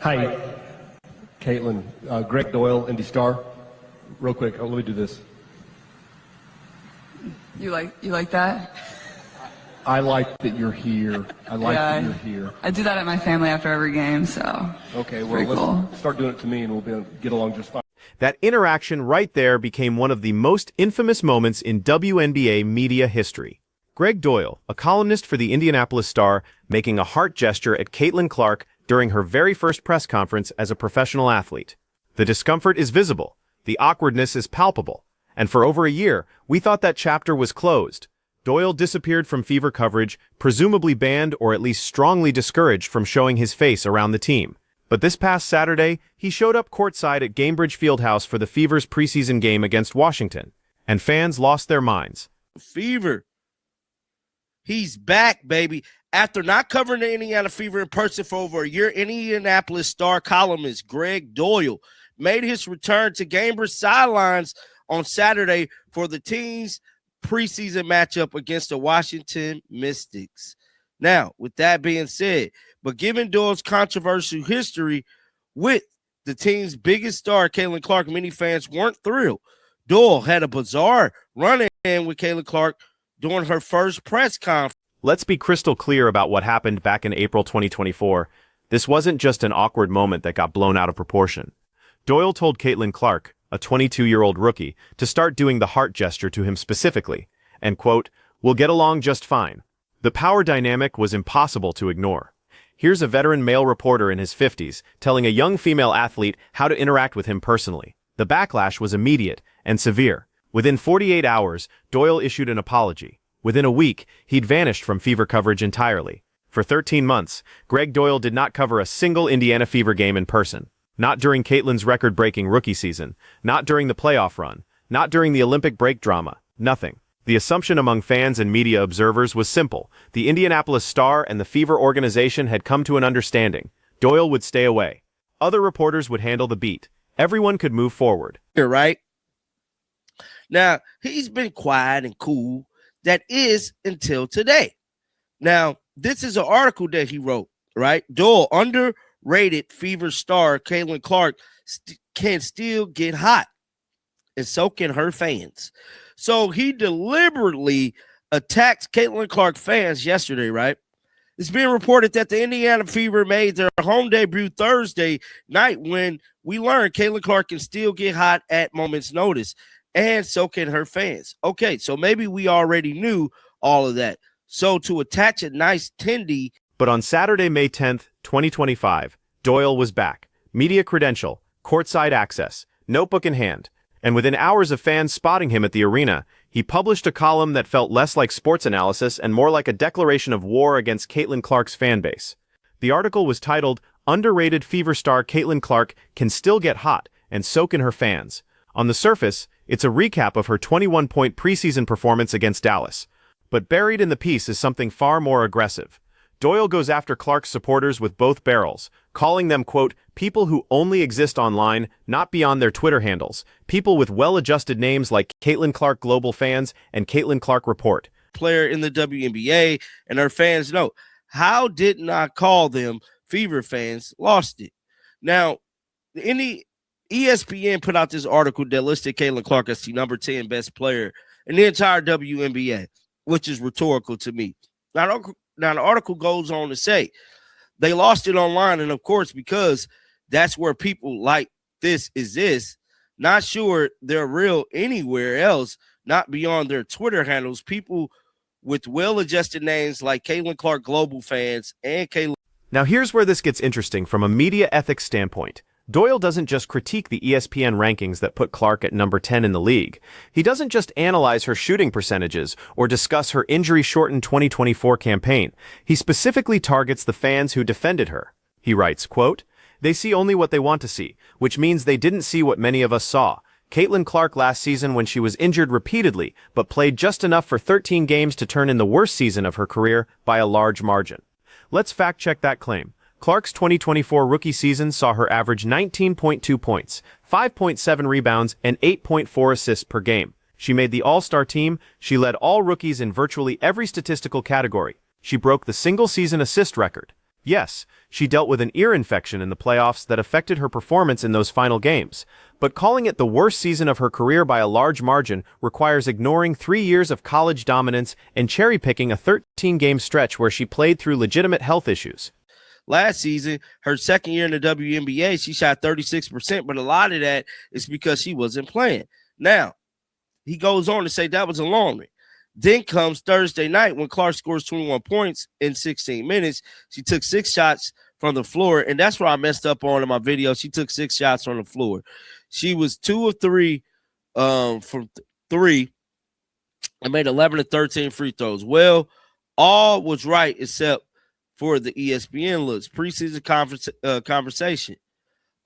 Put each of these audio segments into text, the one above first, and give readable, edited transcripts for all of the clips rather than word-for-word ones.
Hi, Caitlin. Greg Doyle, Indy Star. Real quick, let me do this. You like that? I like that you're here. I like that you're here. I do that at my family after every game, so. Okay, well, let's start doing it to me and we'll be able to get along just fine. That interaction right there became one of the most infamous moments in WNBA media history. Greg Doyle, a columnist for the Indianapolis Star, making a heart gesture at Caitlin Clark during her very first press conference as a professional athlete. The discomfort is visible, the awkwardness is palpable, and for over a year, we thought that chapter was closed. Doyle disappeared from Fever coverage, presumably banned or at least strongly discouraged from showing his face around the team. But this past Saturday, he showed up courtside at Gainbridge Fieldhouse for the Fever's preseason game against Washington, and fans lost their minds. Fever. He's back, baby. After not covering the Indiana Fever in person for over a year, Indianapolis Star columnist Greg Doyle made his return to Gainbridge sidelines on Saturday for the team's preseason matchup against the Washington Mystics. Now, with that being said, but given Doyle's controversial history with the team's biggest star, Caitlin Clark, many fans weren't thrilled. Doyle had a bizarre run-in with Caitlin Clark during her first press conference. Let's be crystal clear about what happened back in April 2024. This wasn't just an awkward moment that got blown out of proportion. Doyle told Caitlin Clark, a 22-year-old rookie, to start doing the heart gesture to him specifically, and, quote, "We'll get along just fine." The power dynamic was impossible to ignore. Here's a veteran male reporter in his 50s telling a young female athlete how to interact with him personally. The backlash was immediate and severe. Within 48 hours, Doyle issued an apology. Within a week, he'd vanished from Fever coverage entirely. For 13 months, Greg Doyle did not cover a single Indiana Fever game in person. Not during Caitlin's record-breaking rookie season, not during the playoff run, not during the Olympic break drama, nothing. The assumption among fans and media observers was simple. The Indianapolis Star and the Fever organization had come to an understanding. Doyle would stay away. Other reporters would handle the beat. Everyone could move forward. Here, right? Now, he's been quiet and cool. That is until today. Now, this is an article that he wrote, right? Doyle, underrated Fever star Caitlin Clark can still get hot, and so can her fans. So he deliberately attacked Caitlin Clark fans yesterday, right? It's being reported that the Indiana Fever made their home debut Thursday night when we learned Caitlin Clark can still get hot at moment's notice, and so can her fans. Okay, so maybe we already knew all of that. So to attach a nice tendy. But on Saturday, May 10th, 2025, Doyle was back. Media credential, courtside access, notebook in hand. And within hours of fans spotting him at the arena, he published a column that felt less like sports analysis and more like a declaration of war against Caitlin Clark's fan base. The article was titled, "Underrated Fever Star Caitlin Clark Can Still Get Hot, and So Can Her Fans." On the surface, it's a recap of her 21-point preseason performance against Dallas. But buried in the piece is something far more aggressive. Doyle goes after Clark's supporters with both barrels, calling them, quote, people who only exist online, not beyond their Twitter handles, people with well-adjusted names like Caitlin Clark Global Fans and Caitlin Clark Report. Player in the WNBA, and her fans know. How didn't I call them Fever fans? Lost it. Now, ESPN put out this article that listed Caitlin Clark as the number 10 best player in the entire WNBA, which is rhetorical to me. Now, the article goes on to say they lost it online, and of course, because that's where people like this exist, not sure they're real anywhere else, not beyond their Twitter handles, people with well-adjusted names like Caitlin Clark Global Fans and Caitlin. Now here's where this gets interesting from a media ethics standpoint. Doyle doesn't just critique the ESPN rankings that put Clark at number 10 in the league. He doesn't just analyze her shooting percentages or discuss her injury-shortened 2024 campaign. He specifically targets the fans who defended her. He writes, quote, "They see only what they want to see, which means they didn't see what many of us saw. Caitlin Clark last season when she was injured repeatedly, but played just enough for 13 games to turn in the worst season of her career by a large margin." Let's fact-check that claim. Clark's 2024 rookie season saw her average 19.2 points, 5.7 rebounds, and 8.4 assists per game. She made the All-Star team. She led all rookies in virtually every statistical category. She broke the single-season assist record. Yes, she dealt with an ear infection in the playoffs that affected her performance in those final games, but calling it the worst season of her career by a large margin requires ignoring 3 years of college dominance and cherry-picking a 13-game stretch where she played through legitimate health issues. Last season, her second year in the WNBA, she shot 36%, but a lot of that is because she wasn't playing. Now, he goes on to say that was alarming. Then comes Thursday night when Clark scores 21 points in 16 minutes. She took 6 shots from the floor, and that's what I messed up on in my video. She took 6 shots from the floor. She was 2 of 3 from 3 and made 11 of 13 free throws. Well, all was right except for the ESPN looks. Preseason conversation.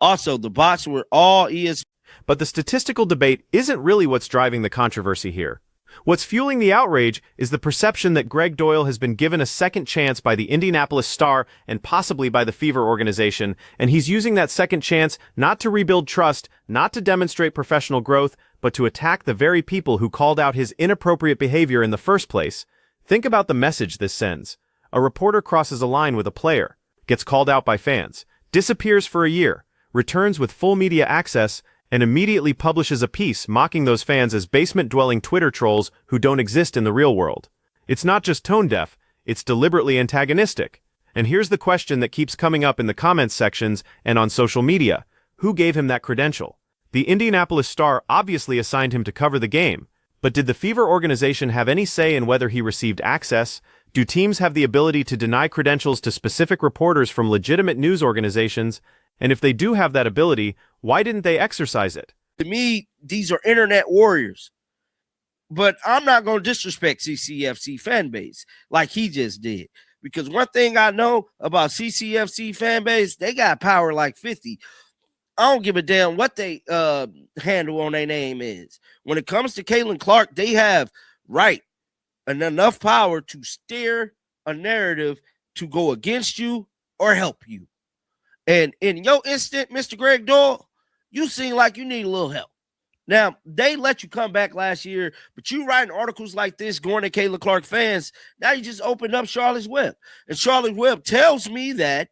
Also, the bots were all ESPN. But the statistical debate isn't really what's driving the controversy here. What's fueling the outrage is the perception that Greg Doyle has been given a second chance by the Indianapolis Star and possibly by the Fever organization, and he's using that second chance not to rebuild trust, not to demonstrate professional growth, but to attack the very people who called out his inappropriate behavior in the first place. Think about the message this sends. A reporter crosses a line with a player, gets called out by fans, disappears for a year, returns with full media access, and immediately publishes a piece mocking those fans as basement-dwelling Twitter trolls who don't exist in the real world. It's not just tone-deaf, it's deliberately antagonistic. And here's the question that keeps coming up in the comments sections and on social media. Who gave him that credential? The Indianapolis Star obviously assigned him to cover the game, but did the Fever organization have any say in whether he received access? Do teams have the ability to deny credentials to specific reporters from legitimate news organizations? And if they do have that ability, why didn't they exercise it? To me, these are internet warriors. But I'm not going to disrespect CCFC fan base like he just did. Because one thing I know about CCFC fan base, they got power like 50. I don't give a damn what they handle on their name is. When it comes to Caitlin Clark, they have and enough power to steer a narrative to go against you or help you. And in your instant, Mr. Greg Doyle, you seem like you need a little help. Now, they let you come back last year, but you writing articles like this going to Caitlin Clark fans, now you just opened up Charlotte's Web. And Charlotte's Web tells me that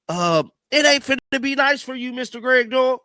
it ain't finna be nice for you, Mr. Greg Doyle,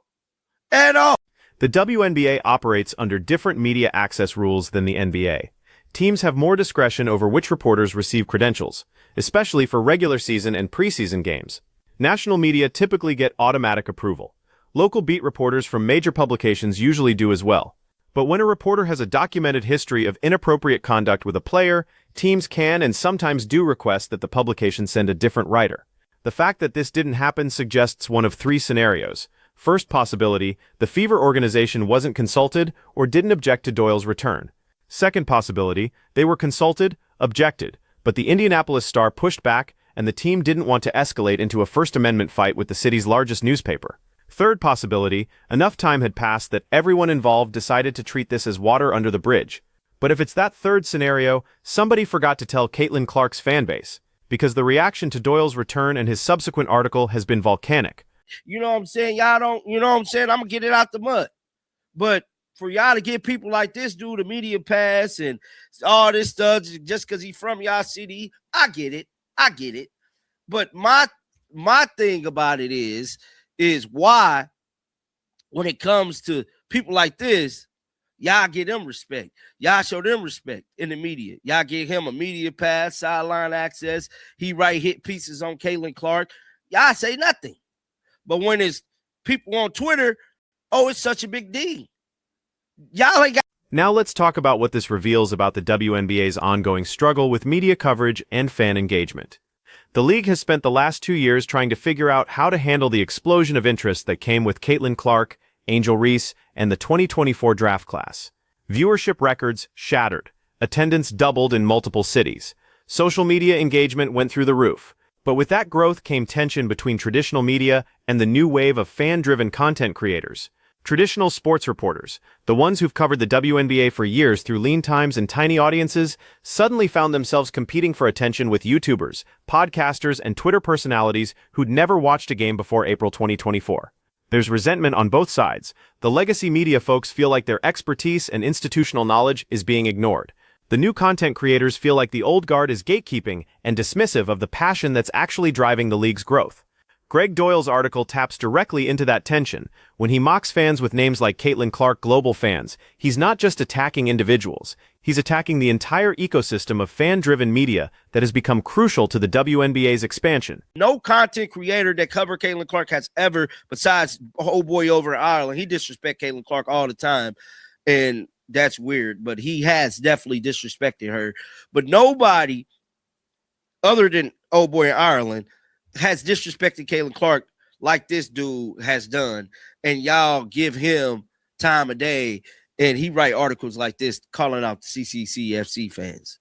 at all. The WNBA operates under different media access rules than the NBA. Teams have more discretion over which reporters receive credentials, especially for regular season and preseason games. National media typically get automatic approval. Local beat reporters from major publications usually do as well. But when a reporter has a documented history of inappropriate conduct with a player, teams can and sometimes do request that the publication send a different writer. The fact that this didn't happen suggests one of 3 scenarios. First possibility, the Fever organization wasn't consulted or didn't object to Doyle's return. Second possibility, they were consulted, objected, but the Indianapolis Star pushed back and the team didn't want to escalate into a First Amendment fight with the city's largest newspaper. Third possibility, enough time had passed that everyone involved decided to treat this as water under the bridge. But if it's that third scenario, somebody forgot to tell Caitlin Clark's fan base, because the reaction to Doyle's return and his subsequent article has been volcanic. You know what I'm saying? Y'all don't, you know what I'm saying? I'm going to get it out the mud. But for y'all to give people like this dude a media pass and all this stuff just because he's from y'all city, I get it. But my thing about it is why, when it comes to people like this, y'all give them respect. Y'all show them respect in the media. Y'all give him a media pass, sideline access. He write hit pieces on Caitlin Clark. Y'all say nothing. But when it's people on Twitter, oh, it's such a big deal. Y'all ain't got. Now let's talk about what this reveals about the WNBA's ongoing struggle with media coverage and fan engagement. The league has spent the last 2 years trying to figure out how to handle the explosion of interest that came with Caitlin Clark, Angel Reese, and the 2024 draft class. Viewership records shattered. Attendance doubled in multiple cities. Social media engagement went through the roof. But with that growth came tension between traditional media and the new wave of fan-driven content creators. Traditional sports reporters, the ones who've covered the WNBA for years through lean times and tiny audiences, suddenly found themselves competing for attention with YouTubers, podcasters, and Twitter personalities who'd never watched a game before April 2024. There's resentment on both sides. The legacy media folks feel like their expertise and institutional knowledge is being ignored. The new content creators feel like the old guard is gatekeeping and dismissive of the passion that's actually driving the league's growth. Greg Doyle's article taps directly into that tension. When he mocks fans with names like Caitlin Clark global fans, he's not just attacking individuals, he's attacking the entire ecosystem of fan-driven media that has become crucial to the WNBA's expansion. No content creator that covered Caitlin Clark has ever, besides old boy over in Ireland, he disrespects Caitlin Clark all the time, and that's weird, but he has definitely disrespected her. But nobody other than old boy in Ireland has disrespected Caitlin Clark like this dude has done, and y'all give him time of day, and he write articles like this calling out the CCCFC fans.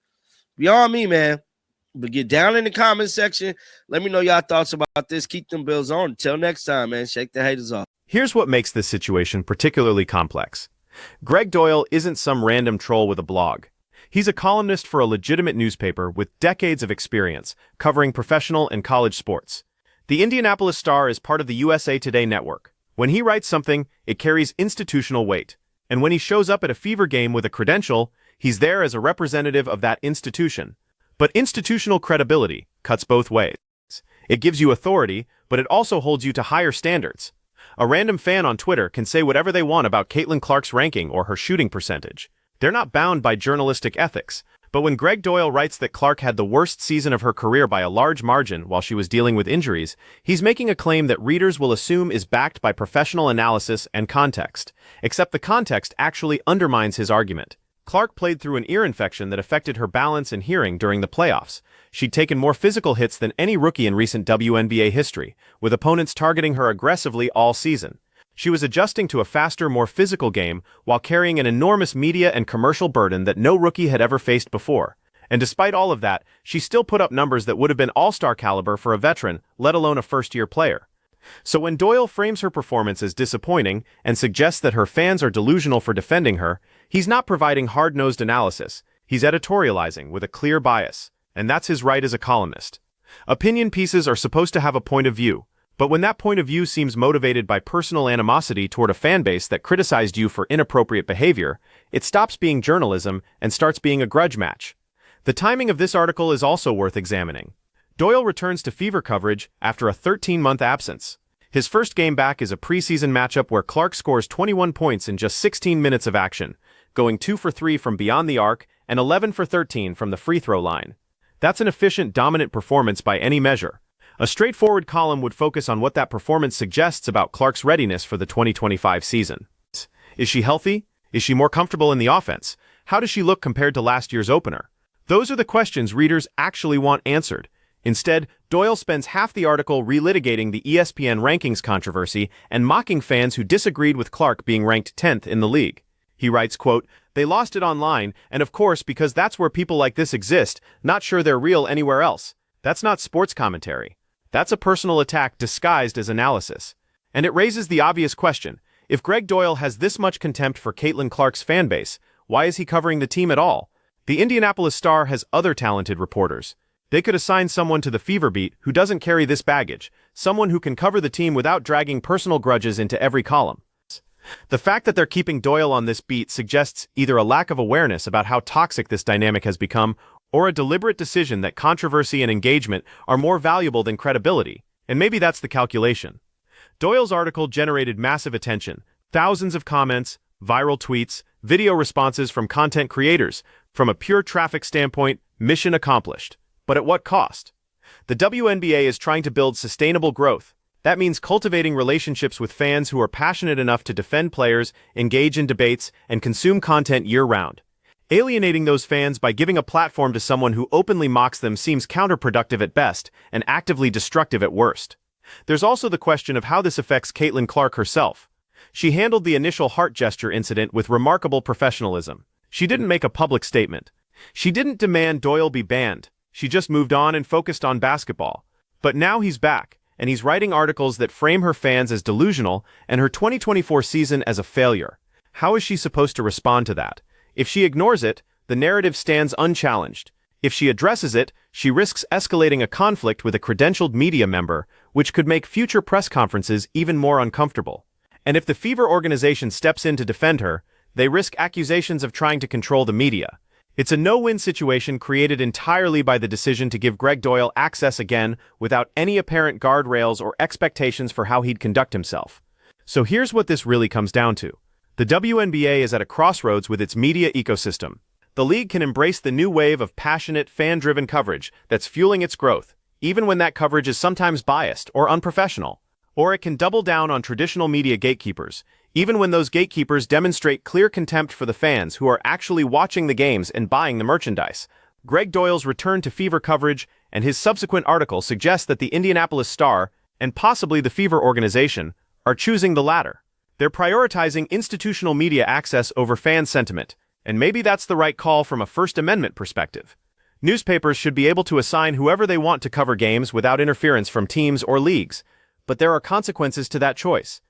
Beyond me, man. But get down in the comment section. Let me know y'all thoughts about this. Keep them bills on. Until next time, man. Shake the haters off. Here's what makes this situation particularly complex. Greg Doyle isn't some random troll with a blog. He's a columnist for a legitimate newspaper with decades of experience covering professional and college sports. The Indianapolis Star is part of the USA Today network. When he writes something, it carries institutional weight. And when he shows up at a Fever game with a credential, he's there as a representative of that institution. But institutional credibility cuts both ways. It gives you authority, but it also holds you to higher standards. A random fan on Twitter can say whatever they want about Caitlin Clark's ranking or her shooting percentage. They're not bound by journalistic ethics. But when Greg Doyle writes that Clark had the worst season of her career by a large margin while she was dealing with injuries, he's making a claim that readers will assume is backed by professional analysis and context. Except the context actually undermines his argument. Clark played through an ear infection that affected her balance and hearing during the playoffs. She'd taken more physical hits than any rookie in recent WNBA history, with opponents targeting her aggressively all season. She was adjusting to a faster, more physical game while carrying an enormous media and commercial burden that no rookie had ever faced before. And despite all of that, she still put up numbers that would have been all-star caliber for a veteran, let alone a first-year player. So when Doyle frames her performance as disappointing and suggests that her fans are delusional for defending her, he's not providing hard-nosed analysis. He's editorializing with a clear bias. And that's his right as a columnist. Opinion pieces are supposed to have a point of view. But when that point of view seems motivated by personal animosity toward a fan base that criticized you for inappropriate behavior, it stops being journalism and starts being a grudge match. The timing of this article is also worth examining. Doyle returns to Fever coverage after a 13-month absence. His first game back is a preseason matchup where Clark scores 21 points in just 16 minutes of action, going 2 for 3 from beyond the arc and 11 for 13 from the free throw line. That's an efficient, dominant performance by any measure. A straightforward column would focus on what that performance suggests about Clark's readiness for the 2025 season. Is she healthy? Is she more comfortable in the offense? How does she look compared to last year's opener? Those are the questions readers actually want answered. Instead, Doyle spends half the article relitigating the ESPN rankings controversy and mocking fans who disagreed with Clark being ranked 10th in the league. He writes, quote, "They lost it online, and of course, because that's where people like this exist, not sure they're real anywhere else. That's not sports commentary. That's a personal attack disguised as analysis." And it raises the obvious question. If Greg Doyle has this much contempt for Caitlin Clark's fan base, why is he covering the team at all? The Indianapolis Star has other talented reporters. They could assign someone to the Fever beat who doesn't carry this baggage, someone who can cover the team without dragging personal grudges into every column. The fact that they're keeping Doyle on this beat suggests either a lack of awareness about how toxic this dynamic has become, or a deliberate decision that controversy and engagement are more valuable than credibility, and maybe that's the calculation. Doyle's article generated massive attention, thousands of comments, viral tweets, video responses from content creators. From a pure traffic standpoint, mission accomplished. But at what cost? The WNBA is trying to build sustainable growth. That means cultivating relationships with fans who are passionate enough to defend players, engage in debates, and consume content year-round. Alienating those fans by giving a platform to someone who openly mocks them seems counterproductive at best and actively destructive at worst. There's also the question of how this affects Caitlin Clark herself. She handled the initial heart gesture incident with remarkable professionalism. She didn't make a public statement. She didn't demand Doyle be banned. She just moved on and focused on basketball. But now he's back, and he's writing articles that frame her fans as delusional and her 2024 season as a failure. How is she supposed to respond to that? If she ignores it, the narrative stands unchallenged. If she addresses it, she risks escalating a conflict with a credentialed media member, which could make future press conferences even more uncomfortable. And if the Fever organization steps in to defend her, they risk accusations of trying to control the media. It's a no-win situation created entirely by the decision to give Greg Doyle access again without any apparent guardrails or expectations for how he'd conduct himself. So here's what this really comes down to. The WNBA is at a crossroads with its media ecosystem. The league can embrace the new wave of passionate, fan-driven coverage that's fueling its growth, even when that coverage is sometimes biased or unprofessional. Or it can double down on traditional media gatekeepers, even when those gatekeepers demonstrate clear contempt for the fans who are actually watching the games and buying the merchandise. Greg Doyle's return to Fever coverage and his subsequent article suggest that the Indianapolis Star, and possibly the Fever organization, are choosing the latter. They're prioritizing institutional media access over fan sentiment, and maybe that's the right call from a First Amendment perspective. Newspapers should be able to assign whoever they want to cover games without interference from teams or leagues, but there are consequences to that choice.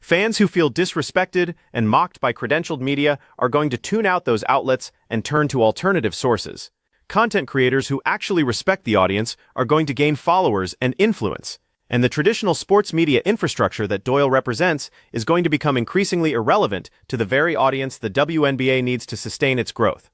Fans who feel disrespected and mocked by credentialed media are going to tune out those outlets and turn to alternative sources. Content creators who actually respect the audience are going to gain followers and influence, and the traditional sports media infrastructure that Doyle represents is going to become increasingly irrelevant to the very audience the WNBA needs to sustain its growth.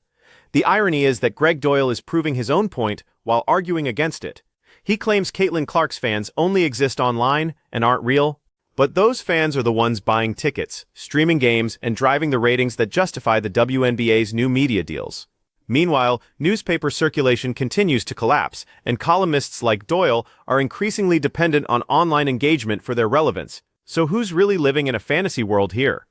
The irony is that Greg Doyle is proving his own point while arguing against it. He claims Caitlin Clark's fans only exist online and aren't real, but those fans are the ones buying tickets, streaming games, and driving the ratings that justify the WNBA's new media deals. Meanwhile, newspaper circulation continues to collapse, and columnists like Doyle are increasingly dependent on online engagement for their relevance. So who's really living in a fantasy world here?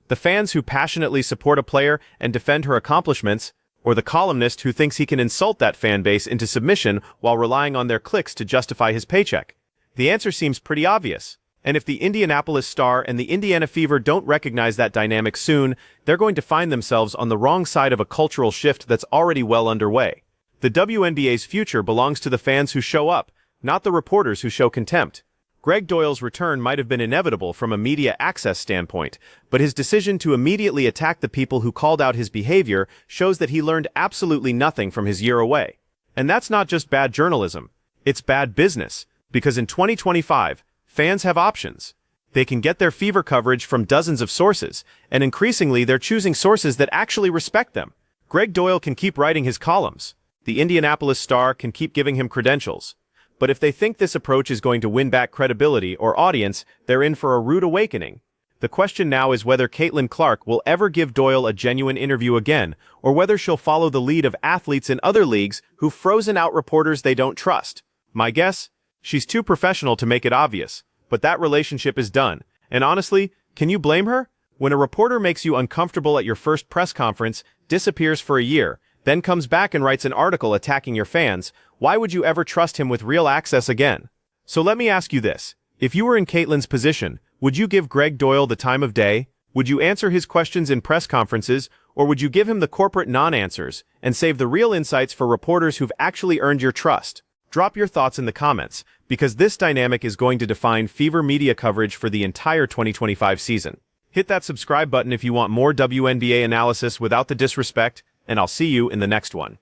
The fans who passionately support a player and defend her accomplishments, or the columnist who thinks he can insult that fan base into submission while relying on their clicks to justify his paycheck? The answer seems pretty obvious. And if the Indianapolis Star and the Indiana Fever don't recognize that dynamic soon, they're going to find themselves on the wrong side of a cultural shift that's already well underway. The WNBA's future belongs to the fans who show up, not the reporters who show contempt. Greg Doyle's return might have been inevitable from a media access standpoint, but his decision to immediately attack the people who called out his behavior shows that he learned absolutely nothing from his year away. And that's not just bad journalism, it's bad business, because in 2025, fans have options. They can get their Fever coverage from dozens of sources, and increasingly they're choosing sources that actually respect them. Greg Doyle can keep writing his columns. The Indianapolis Star can keep giving him credentials. But if they think this approach is going to win back credibility or audience, they're in for a rude awakening. The question now is whether Caitlin Clark will ever give Doyle a genuine interview again, or whether she'll follow the lead of athletes in other leagues who've frozen out reporters they don't trust. My guess? She's too professional to make it obvious, but that relationship is done. And honestly, can you blame her? When a reporter makes you uncomfortable at your first press conference, disappears for a year, then comes back and writes an article attacking your fans, why would you ever trust him with real access again? So let me ask you this. If you were in Caitlin's position, would you give Greg Doyle the time of day? Would you answer his questions in press conferences, or would you give him the corporate non-answers and save the real insights for reporters who've actually earned your trust? Drop your thoughts in the comments, because this dynamic is going to define Fever media coverage for the entire 2025 season. Hit that subscribe button if you want more WNBA analysis without the disrespect, and I'll see you in the next one.